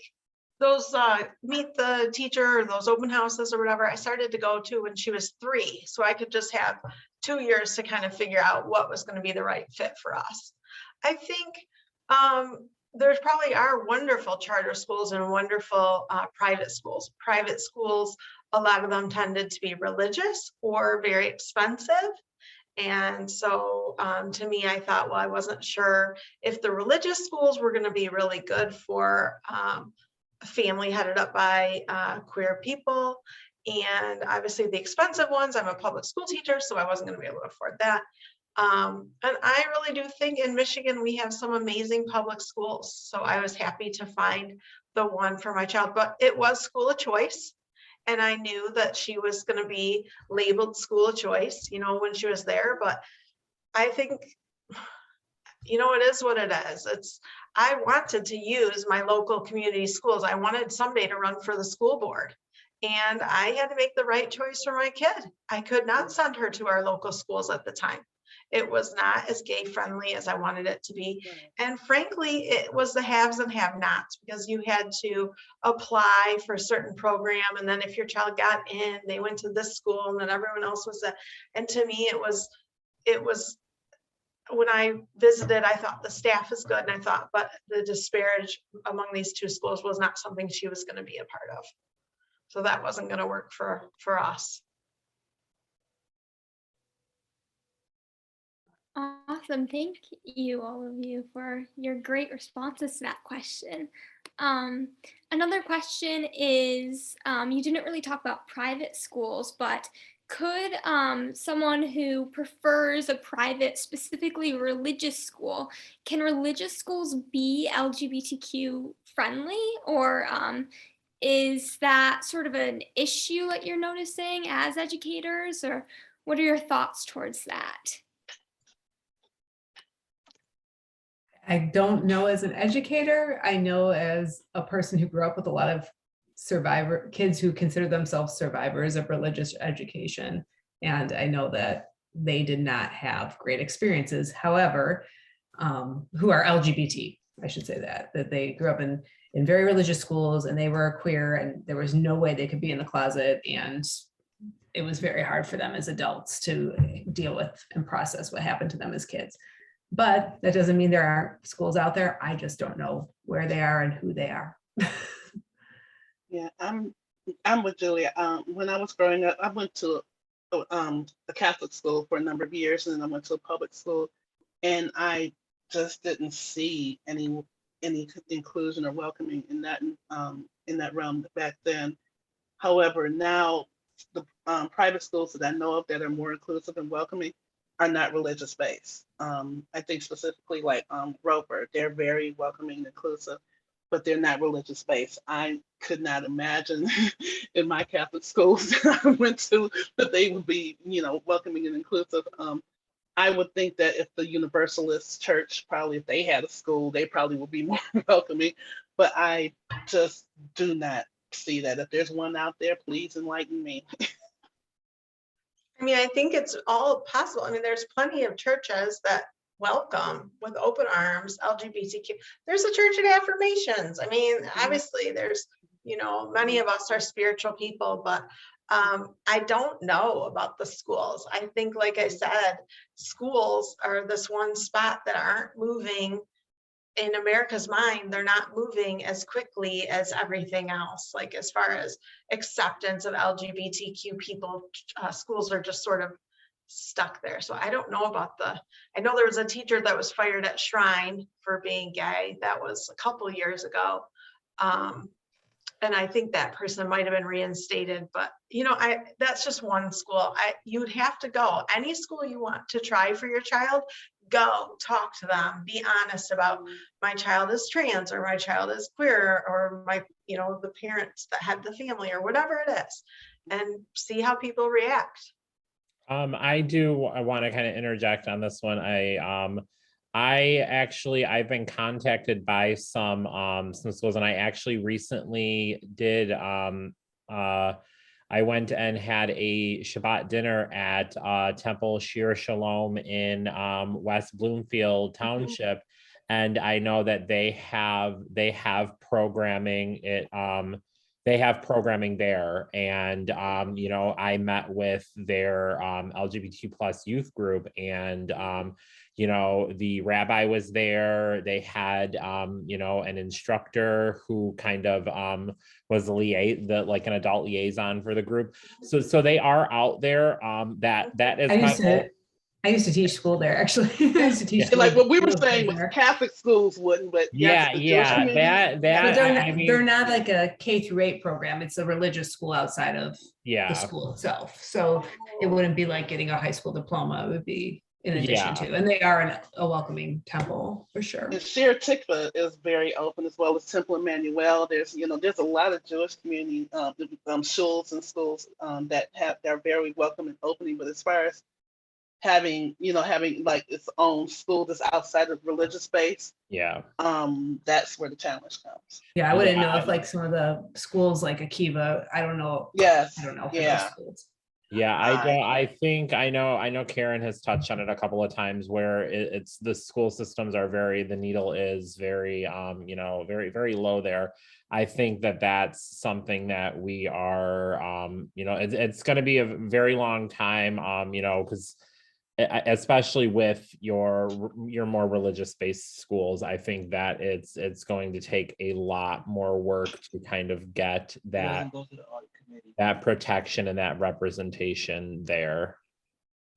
those meet the teacher, or those open houses or whatever, I started to go to when she was 3. So I could just have 2 years to kind of figure out what was going to be the right fit for us. I think there's probably are wonderful charter schools and wonderful private schools. Private schools, a lot of them tended to be religious or very expensive. And so to me, I thought, well, I wasn't sure if the religious schools were going to be really good for a family headed up by queer people. And obviously the expensive ones, I'm a public school teacher, so I wasn't going to be able to afford that. And I really do think in Michigan, we have some amazing public schools. So I was happy to find the one for my child, but it was school of choice. And I knew that she was going to be labeled school of choice, you know, when she was there. But I think, you know, it is what it is. I wanted to use my local community schools. I wanted someday to run for the school board. And I had to make the right choice for my kid. I could not send her to our local schools at the time. It was not as gay friendly as I wanted it to be. And frankly, it was the haves and have nots, because you had to apply for a certain program. And then if your child got in, they went to this school and then everyone else was that. And to me, it was, when I visited, I thought the staff is good. And I thought, but the disparage among these two schools was not something she was going to be a part of. So that wasn't going to work for us. Awesome. Thank you, all of you, for your great responses to that question. Another question is, you didn't really talk about private schools, but could someone who prefers a private, specifically religious school, can religious schools be LGBTQ friendly, or is that sort of an issue that you're noticing as educators, or what are your thoughts towards that? I don't know as an educator. I know as a person who grew up with a lot of kids who consider themselves survivors of religious education. And I know that they did not have great experiences. However, who are LGBT, I should say that they grew up in very religious schools and they were queer and there was no way they could be in the closet. And it was very hard for them as adults to deal with and process what happened to them as kids. But that doesn't mean there aren't schools out there. I just don't know where they are and who they are. Yeah, I'm with Julia. When I was growing up, I went to a Catholic school for a number of years, and then I went to a public school, and I just didn't see any inclusion or welcoming in that realm back then. However, now the private schools that I know of that are more inclusive and welcoming are not religious based. I think specifically like Roper, they're very welcoming and inclusive, but they're not religious based. I could not imagine in my Catholic schools that I went to that they would be, welcoming and inclusive. I would think that if the Universalist Church, probably if they had a school, they probably would be more welcoming, but I just do not see that. If there's one out there, please enlighten me. I mean, I think it's all possible. I mean, there's plenty of churches that welcome with open arms LGBTQ. There's a church at Affirmations. I mean, obviously there's, many of us are spiritual people, but I don't know about the schools. I think, like I said, schools are this one spot that aren't moving. In America's mind, they're not moving as quickly as everything else. Like as far as acceptance of LGBTQ people, schools are just sort of stuck there. So I don't know about I know there was a teacher that was fired at Shrine for being gay. That was a couple years ago. And I think that person might have been reinstated, but that's just one school. You'd have to go. Any school you want to try for your child, go talk to them, be honest about my child is trans or my child is queer or my, the parents that had the family or whatever it is, and see how people react. I want to kind of interject on this one. I've been contacted by some schools, and I actually recently did, I went and had a Shabbat dinner at Temple Shir Shalom in West Bloomfield Township. And I know that they have programming they have programming there. And, I met with their LGBTQ plus youth group, and, the rabbi was there. They had, an instructor who kind of was like an adult liaison for the group. So they are out there. That is I used to teach school there, actually. I used to teach. Yeah. And like what we were little saying kids was there. Catholic schools wouldn't, but yes, Yeah, the Jewish yeah, community. that But I they're mean, not like a K-8 program. It's a religious school outside of the yeah, school itself. So it wouldn't be like getting a high school diploma. It would be in addition Yeah. to, and they are a welcoming temple for sure. And Shir Tikva is very open, as well as Temple Emmanuel. There's a lot of Jewish community shuls and schools that are very welcome and opening. But as far as having like its own school that's outside of religious space, yeah. that's where the challenge comes. Yeah, I wouldn't know Yeah. if like some of the schools like Akiva, I don't know. Yes. I don't know for Yeah. those schools. Yeah, I think I know Karen has touched on it a couple of times where it's the school systems are the needle is very very low there. I think that's something that we are it's going to be a very long time because especially with your more religious based schools, I think that it's going to take a lot more work to kind of get that protection and that representation there.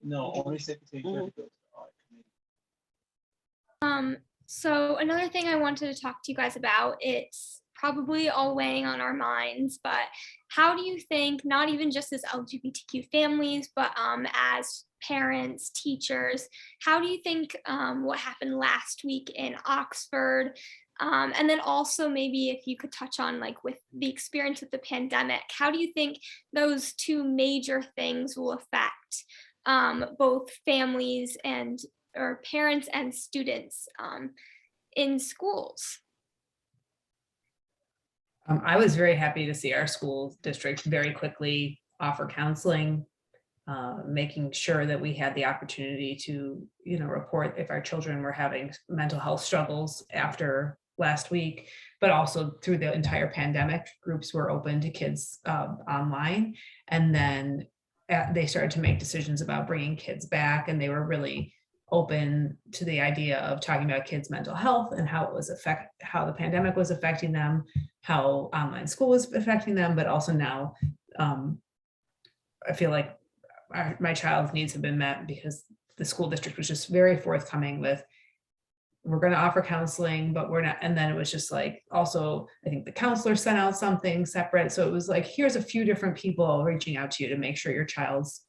No, only Secretary Judge goes to the audit committee. So another thing I wanted to talk to you guys about, it's probably all weighing on our minds, but how do you think, not even just as LGBTQ families, but as parents, teachers, how do you think what happened last week in Oxford, and then also maybe if you could touch on like with the experience with the pandemic, how do you think those two major things will affect both families or parents and students in schools? I was very happy to see our school district very quickly offer counseling, making sure that we had the opportunity to, report if our children were having mental health struggles after last week, but also through the entire pandemic, groups were open to kids online. And then they started to make decisions about bringing kids back, and they were really open to the idea of talking about kids' mental health and how the pandemic was affecting them, how online school was affecting them, but also now I feel like my child's needs have been met because the school district was just very forthcoming with, we're going to offer counseling, but we're not. And then it was just like, also, I think the counselor sent out something separate. So it was like, here's a few different people reaching out to you to make sure your child's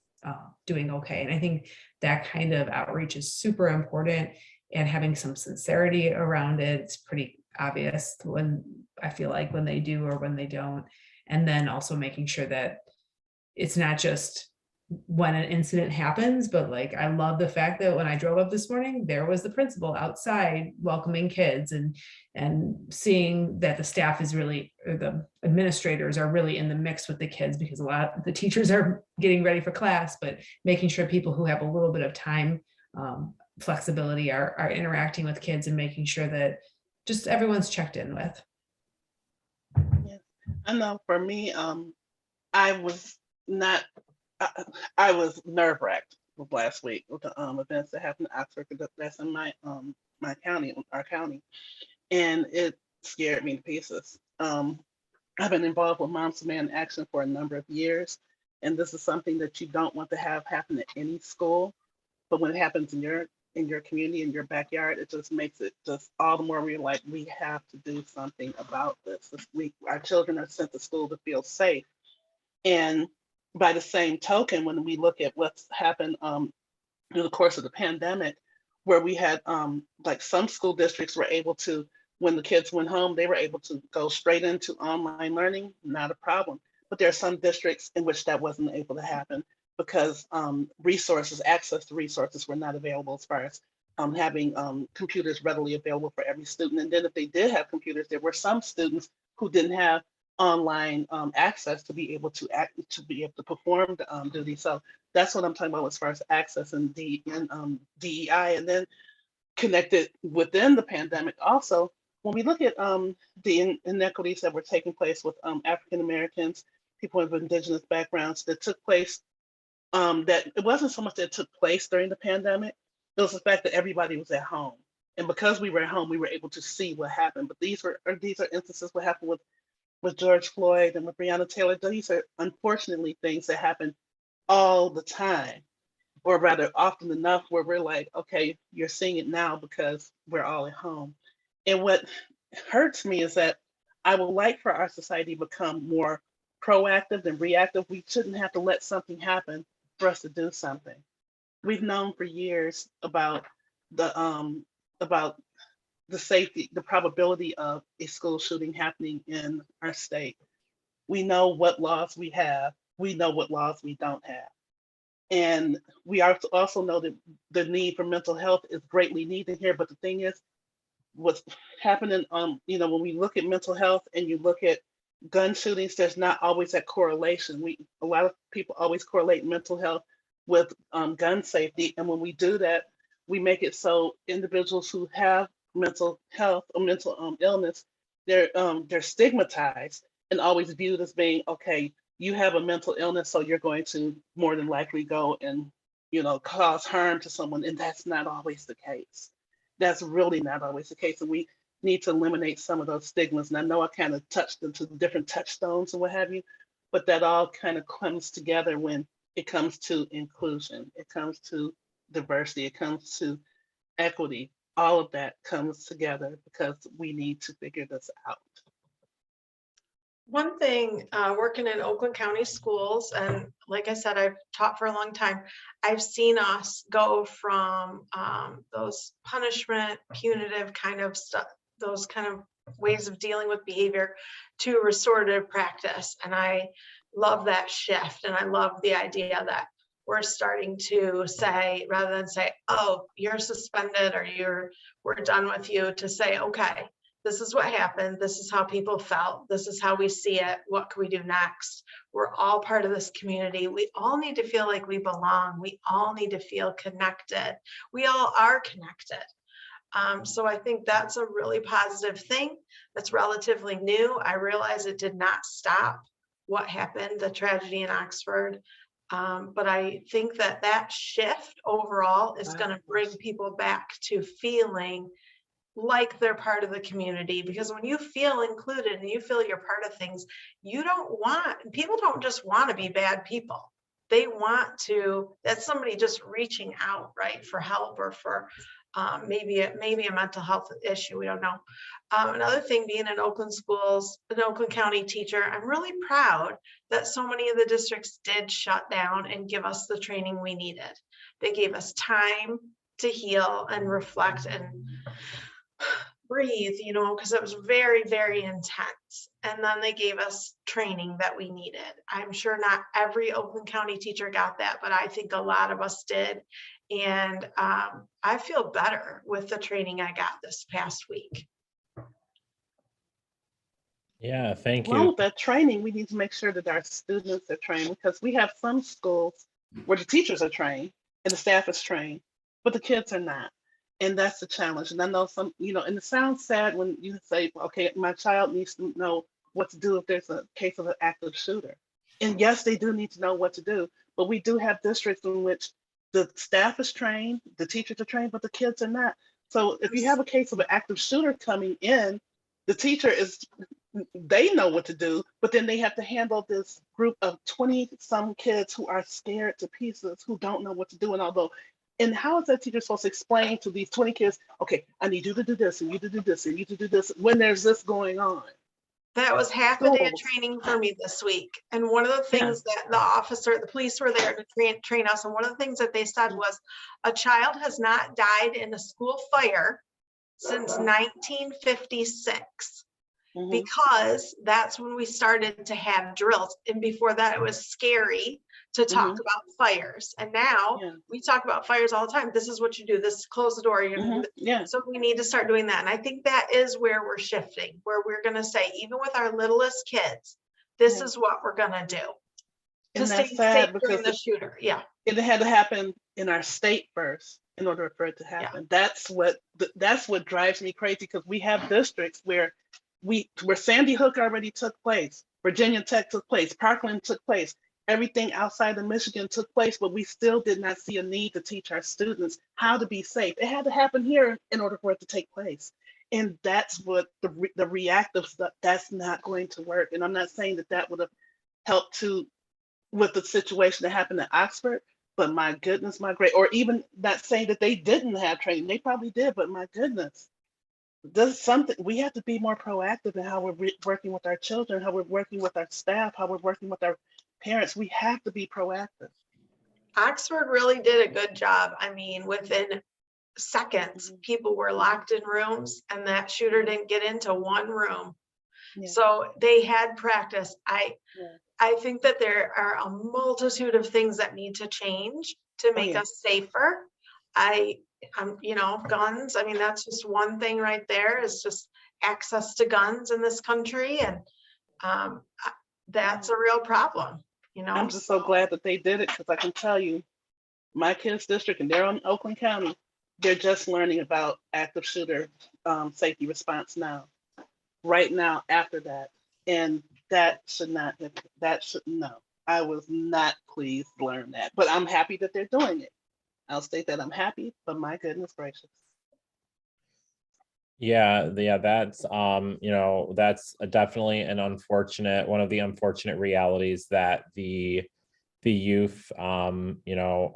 doing okay. And I think that kind of outreach is super important, and having some sincerity around it. It's pretty obvious when I feel like when they do or when they don't. And then also making sure that it's not just when an incident happens, but like, I love the fact that when I drove up this morning, there was the principal outside welcoming kids and seeing that the staff is really, or the administrators are really in the mix with the kids, because a lot of the teachers are getting ready for class, but making sure people who have a little bit of time, flexibility are interacting with kids and making sure that just everyone's checked in with. Yeah. I know for me, I was not, I was nerve wracked last week with the events that happened in Oxford. That's in my county, our county, and it scared me to pieces. I've been involved with Moms Demand Action for a number of years, and this is something that you don't want to have happen at any school. But when it happens in your community, in your backyard, it just makes it just all the more we're like, we have to do something about this. Our children are sent to school to feel safe, and by the same token, when we look at what's happened through the course of the pandemic, where we had like some school districts were able to, when the kids went home, they were able to go straight into online learning, not a problem. But there are some districts in which that wasn't able to happen because access to resources were not available, as far as having computers readily available for every student. And then if they did have computers, there were some students who didn't have online access to be able to perform the duty. So that's what I'm talking about as far as access and DEI. And then connected within the pandemic also, when we look at the inequities that were taking place with African Americans, people of indigenous backgrounds that took place, that it wasn't so much that took place during the pandemic, it was the fact that everybody was at home. And because we were at home, we were able to see what happened. But these are instances what happened with George Floyd and with Breonna Taylor. These are unfortunately things that happen all the time. or rather often enough where we're like, okay, you're seeing it now because we're all at home. And what hurts me is that I would like for our society to become more proactive than reactive. We shouldn't have to let something happen for us to do something. We've known for years about the safety, the probability of a school shooting happening in our state. We know what laws we have. We know what laws we don't have. And we also know that the need for mental health is greatly needed here. But the thing is, what's happening, when we look at mental health and you look at gun shootings, there's not always that correlation. A lot of people always correlate mental health with gun safety. And when we do that, we make it so individuals who have mental health or mental illness, they're stigmatized and always viewed as being, okay, you have a mental illness, so you're going to more than likely go and, cause harm to someone. And that's not always the case. That's really not always the case. And we need to eliminate some of those stigmas. And I know I kind of touched into the different touchstones and what have you, but that all kind of comes together when it comes to inclusion, it comes to diversity, it comes to equity. All of that comes together because we need to figure this out. One thing, working in Oakland County schools, and like I said, I've taught for a long time, I've seen us go from those punishment, punitive kind of stuff, those kind of ways of dealing with behavior to restorative practice. And I love that shift. And I love the idea that we're starting to say, rather than say, oh, you're suspended or we're done with you, to say, okay, this is what happened. This is how people felt. This is how we see it. What can we do next? We're all part of this community. We all need to feel like we belong. We all need to feel connected. We all are connected. So I think that's a really positive thing that's relatively new. I realize it did not stop what happened, the tragedy in Oxford. But I think that shift overall is going to bring people back to feeling like they're part of the community, because when you feel included and you feel you're part of things, people don't just want to be bad people. They want to, that's somebody just reaching out, right, for help or for maybe a mental health issue. We don't know. Another thing, being in Oakland schools, an Oakland County teacher, I'm really proud that so many of the districts did shut down and give us the training we needed. They gave us time to heal and reflect and breathe, because it was very, very intense. And then they gave us training that we needed. I'm sure not every Oakland County teacher got that, but I think a lot of us did. And I feel better with the training I got this past week. Yeah, thank Along you. with that training, we need to make sure that our students are trained, because we have some schools where the teachers are trained and the staff is trained, but the kids are not. And that's the challenge. And I know some, and it sounds sad when you say, okay, my child needs to know what to do if there's a case of an active shooter. And yes, they do need to know what to do, but we do have districts in which the staff is trained, the teachers are trained, but the kids are not. So if you have a case of an active shooter coming in, the teacher they know what to do, but then they have to handle this group of 20 some kids who are scared to pieces, who don't know what to do. And how is that teacher supposed to explain to these 20 kids, okay, I need you to do this and you to do this and you to do this when there's this going on? That was half a day of training for me this week. And one of the things that the police were there to train us. And one of the things that they said was, a child has not died in a school fire since 1956. Because that's when we started to have drills. And before that, it was scary to talk about fires. And now we talk about fires all the time. This is what you do. This, close the door. So we need to start doing that. And I think that is where we're shifting, where we're going to say, even with our littlest kids, this is what we're going to do. And that's sad because the shooter. It had to happen in our state first in order for it to happen. That's what drives me crazy, because we have districts where Sandy Hook already took place, Virginia Tech took place, Parkland took place, everything outside of Michigan took place, but we still did not see a need to teach our students how to be safe. It had to happen here in order for it to take place. And that's what the reactive stuff, that's not going to work. And I'm not saying that would have helped with the situation that happened at Oxford, But my goodness, my great, or even not saying that they didn't have training, they probably did, but my goodness, there's something, we have to be more proactive in how we're working with our children, how we're working with our staff, how we're working with our parents. We have to be proactive. Oxford really did a good job. I mean, within seconds, people were locked in rooms and that shooter didn't get into one room. Yeah. So they had practice. Yeah. I think that there are a multitude of things that need to change to make yeah. us safer. You know, guns, I mean, that's just one thing right there, is just access to guns in this country. And that's a real problem, you know. I'm just so glad that they did it, because I can tell you, my kids' district, and they're in Oakland County, they're just learning about active shooter safety response now, right now, after that. And that should not have, no. I was not pleased to learn that, but I'm happy that they're doing it. I'll state that I'm happy, but my goodness gracious. Yeah, that's you know, that's definitely an unfortunate, one of the unfortunate realities that the youth you know,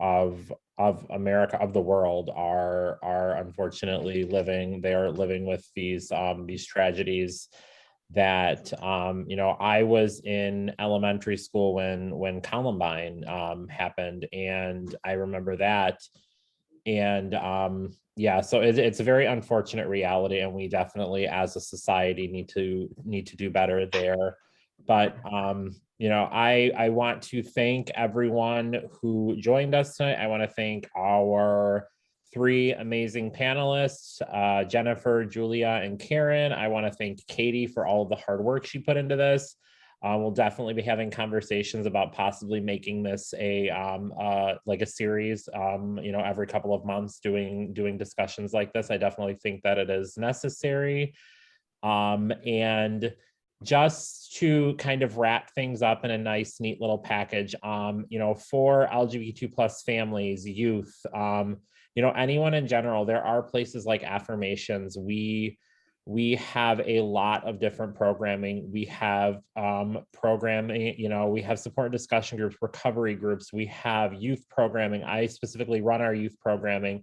of America, of the world, are unfortunately living. They are living with these tragedies that you know, I was in elementary school when Columbine happened, and I remember that. And yeah, so it's a very unfortunate reality, and we definitely as a society need to do better there. But you know, I want to thank everyone who joined us tonight. I want to thank our three amazing panelists, Jennifer, Julia, and Karen. I want to thank Katie for all of the hard work she put into this. We'll definitely be having conversations about possibly making this a like a series, you know, every couple of months, doing discussions like this. I definitely think that it is necessary. And just to kind of wrap things up in a nice, neat little package, you know, for LGBTQ plus families, youth, you know, anyone in general, there are places like Affirmations. We have a lot of different programming. We have programming, you know, we have support and discussion groups, recovery groups, we have youth programming. I specifically run our youth programming.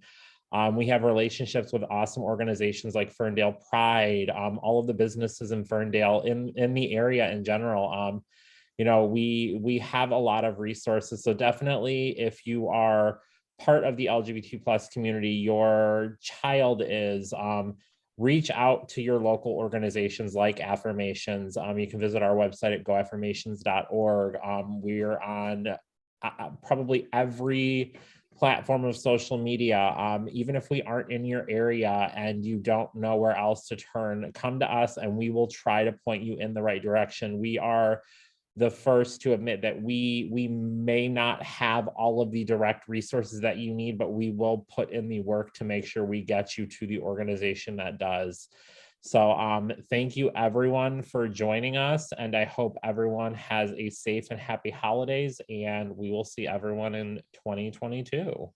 We have relationships with awesome organizations like Ferndale Pride, all of the businesses in Ferndale, in the area in general. You know, we have a lot of resources. So definitely, if you are part of the LGBT plus community, your child is, reach out to your local organizations like Affirmations. You can visit our website at goaffirmations.org. We're on probably every platform of social media. Even if we aren't in your area and you don't know where else to turn, come to us and we will try to point you in the right direction. We are the first to admit that we may not have all of the direct resources that you need, but we will put in the work to make sure we get you to the organization that does. So thank you everyone for joining us, and I hope everyone has a safe and happy holidays, and we will see everyone in 2022.